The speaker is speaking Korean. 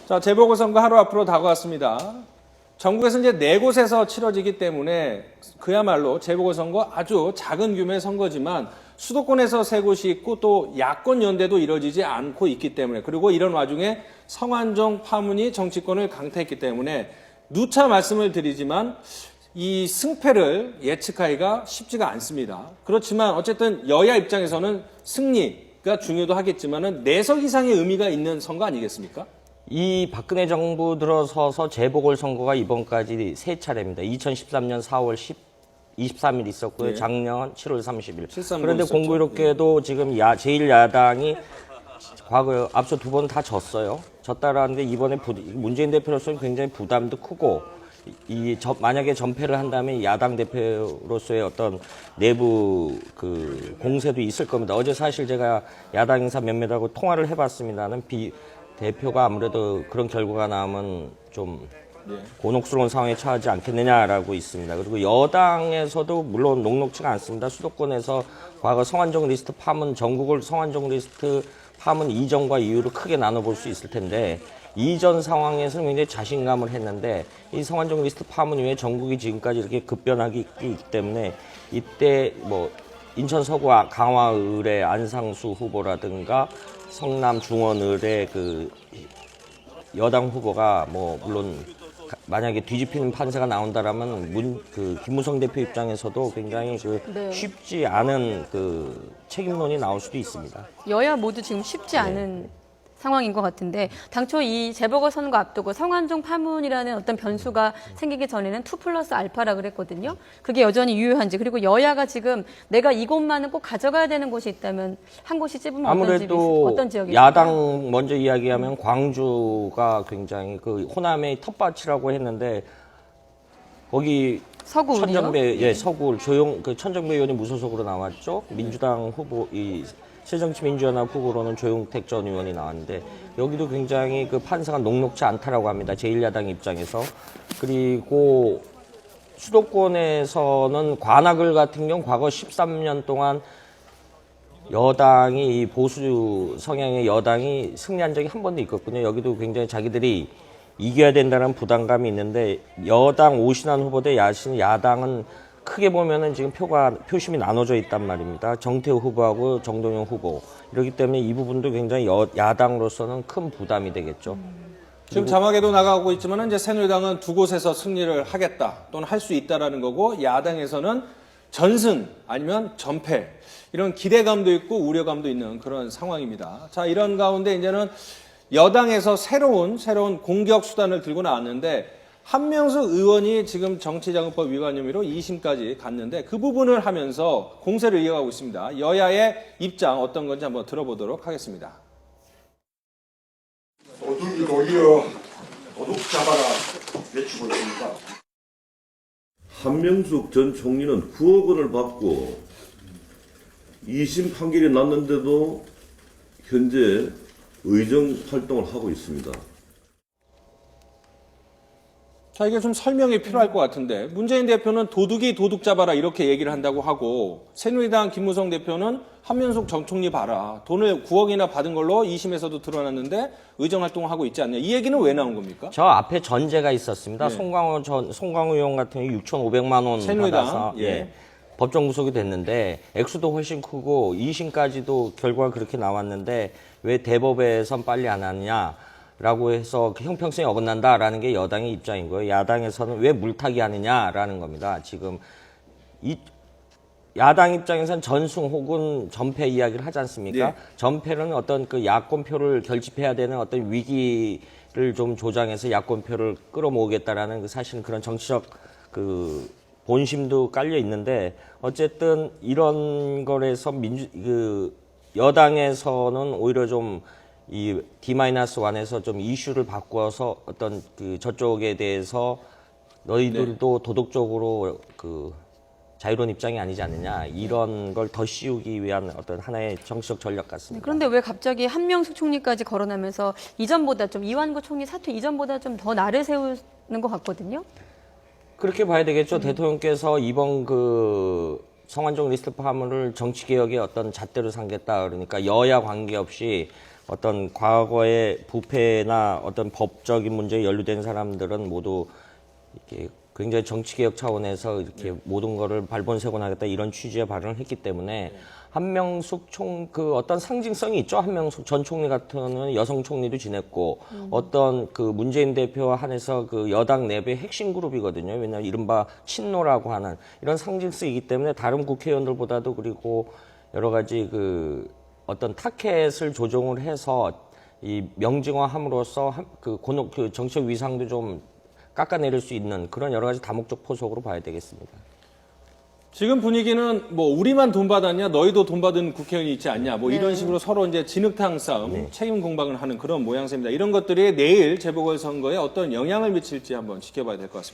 자, 재보궐선거 하루 앞으로 다가왔습니다. 전국에서 이제 4곳에서 치러지기 때문에 그야말로 재보궐선거 아주 작은 규모의 선거지만 수도권에서 3곳이 있고 또 야권 연대도 이뤄지지 않고 있기 때문에, 그리고 이런 와중에 성완종 파문이 정치권을 강타했기 때문에 누차 말씀을 드리지만 이 승패를 예측하기가 쉽지가 않습니다. 그렇지만 어쨌든 여야 입장에서는 승리가 중요도 하겠지만은 4석 이상의 의미가 있는 선거 아니겠습니까? 이 박근혜 정부 들어서서 재보궐선거가 이번까지 3차례입니다. 2013년 4월 23일 있었고요. 네. 작년 7월 30일. 13일 그런데 있었죠. 공교롭게도 지금 제1야당이 과거 앞서 2번 다 졌어요. 졌다라는데 이번에 문재인 대표로서는 굉장히 부담도 크고, 만약에 전패를 한다면 야당 대표로서의 어떤 내부 공세도 있을 겁니다. 어제 사실 제가 야당 인사 몇몇하고 통화를 해봤습니다는 대표가 아무래도 그런 결과가 나오면 좀 곤혹스러운 상황에 처하지 않겠느냐라고 있습니다. 그리고 여당에서도 물론 녹록치가 않습니다. 수도권에서 과거 성완종 리스트 파문, 전국을 성완종 리스트 파문 이전과 이후로 크게 나눠볼 수 있을 텐데, 이전 상황에서는 굉장히 자신감을 했는데 이 성완종 리스트 파문 이후에 전국이 지금까지 이렇게 급변하기 있기 때문에 이때 뭐 인천 서구 강화을의 안상수 후보라든가 성남 중원을의 여당 후보가 물론 만약에 뒤집히는 판세가 나온다라면 김무성 대표 입장에서도 굉장히 네. 쉽지 않은 책임론이 나올 수도 있습니다. 여야 모두 지금 쉽지 않은 상황인 것 같은데, 당초 이 재보궐선거 앞두고 성완종 파문이라는 어떤 변수가 생기기 전에는 2+알파라 그랬거든요. 그게 여전히 유효한지, 그리고 여야가 지금 내가 이곳만은 꼭 가져가야 되는 곳이 있다면 한 곳이 찝으면 아무래도 어떤 지역이 야당 먼저 이야기하면 광주가 굉장히 호남의 텃밭이라고 했는데, 거기 서구울이요? 천정배 서구울 천정배 의원이 무소속으로 나왔죠. 민주당 후보 새정치민주연합 후보로는 조용택 전 의원이 나왔는데, 여기도 굉장히 판세가 녹록지 않다라고 합니다. 제1야당 입장에서. 그리고 수도권에서는 관악을 같은 경우 과거 13년 동안 여당이, 보수 성향의 여당이 승리한 적이 한 번도 있거든요. 여기도 굉장히 자기들이 이겨야 된다는 부담감이 있는데, 여당 오신환 후보 대 야당은 크게 보면은 지금 표심이 나눠져 있단 말입니다. 정태우 후보하고 정동영 후보. 이렇기 때문에 이 부분도 굉장히 야당으로서는 큰 부담이 되겠죠. 지금 자막에도 나가고 있지만 이제 새누리당은 2곳에서 승리를 하겠다 또는 할 수 있다라는 거고, 야당에서는 전승 아니면 전패, 이런 기대감도 있고 우려감도 있는 그런 상황입니다. 자, 이런 가운데 이제는 여당에서 새로운 공격 수단을 들고 나왔는데, 한명숙 의원이 지금 정치자금법 위반 혐의로 2심까지 갔는데 그 부분을 하면서 공세를 이어가고 있습니다. 여야의 입장 어떤 건지 한번 들어보도록 하겠습니다. 도둑이 도리어 도둑 잡아라 외치고 있습니다. 한명숙 전 총리는 9억 원을 받고 2심 판결이 났는데도 현재 의정 활동을 하고 있습니다. 자, 이게 좀 설명이 필요할 것 같은데, 문재인 대표는 도둑이 도둑 잡아라 이렇게 얘기를 한다고 하고, 새누리당 김무성 대표는 한명숙 전 총리 봐라, 돈을 9억이나 받은 걸로 2심에서도 드러났는데 의정활동을 하고 있지 않냐, 이 얘기는 왜 나온 겁니까? 저 앞에 전제가 있었습니다. 네. 송광호 의원 같은 경우 6,500만 원 새누리당, 받아서 예. 법정 구속이 됐는데, 액수도 훨씬 크고 2심까지도 결과가 그렇게 나왔는데 왜 대법에선 빨리 안 하느냐 라고 해서 형평성이 어긋난다라는 게 여당의 입장인 거예요. 야당에서는 왜 물타기 하느냐라는 겁니다. 지금 야당 입장에서는 전승 혹은 전패 이야기를 하지 않습니까? 네. 전패는 어떤 야권표를 결집해야 되는 어떤 위기를 좀 조장해서 야권표를 끌어모으겠다라는 사실은 그런 정치적 본심도 깔려 있는데, 어쨌든 이런 거에서 여당에서는 오히려 좀 이 D-1에서 좀 이슈를 바꿔서 어떤 저쪽에 대해서 너희들도 도덕적으로 자유로운 입장이 아니지 않느냐, 이런 걸 더 씌우기 위한 어떤 하나의 정치적 전략 같습니다. 그런데 왜 갑자기 한명숙 총리까지 거론하면서 이전보다 좀 이완구 총리 사퇴 이전보다 좀 더 날을 세우는 것 같거든요? 그렇게 봐야 되겠죠. 대통령께서 이번 성완종 리스트 파문을 정치개혁의 어떤 잣대로 삼겠다, 그러니까 여야 관계없이 어떤 과거의 부패나 어떤 법적인 문제에 연루된 사람들은 모두 이렇게 굉장히 정치개혁 차원에서 이렇게 모든 거를 발본색원하겠다 이런 취지의 발언을 했기 때문에 한명숙 그 어떤 상징성이 있죠. 한명숙 전 총리 같은 여성 총리도 지냈고 어떤 그 문재인 대표와 한해서 그 여당 내부의 핵심 그룹이거든요. 왜냐하면 이른바 친노라고 하는 이런 상징성이기 때문에 다른 국회의원들보다도 그리고 여러 가지 그 어떤 타켓을 조정을 해서 이 명징화함으로써 그 정치적 위상도 좀 깎아내릴 수 있는 그런 여러 가지 다목적 포석으로 봐야 되겠습니다. 지금 분위기는 뭐 우리만 돈 받았냐, 너희도 돈 받은 국회의원이 있지 않냐, 뭐 이런 식으로 서로 이제 진흙탕 싸움, 책임 공방을 하는 그런 모양새입니다. 이런 것들이 내일 재보궐선거에 어떤 영향을 미칠지 한번 지켜봐야 될 것 같습니다.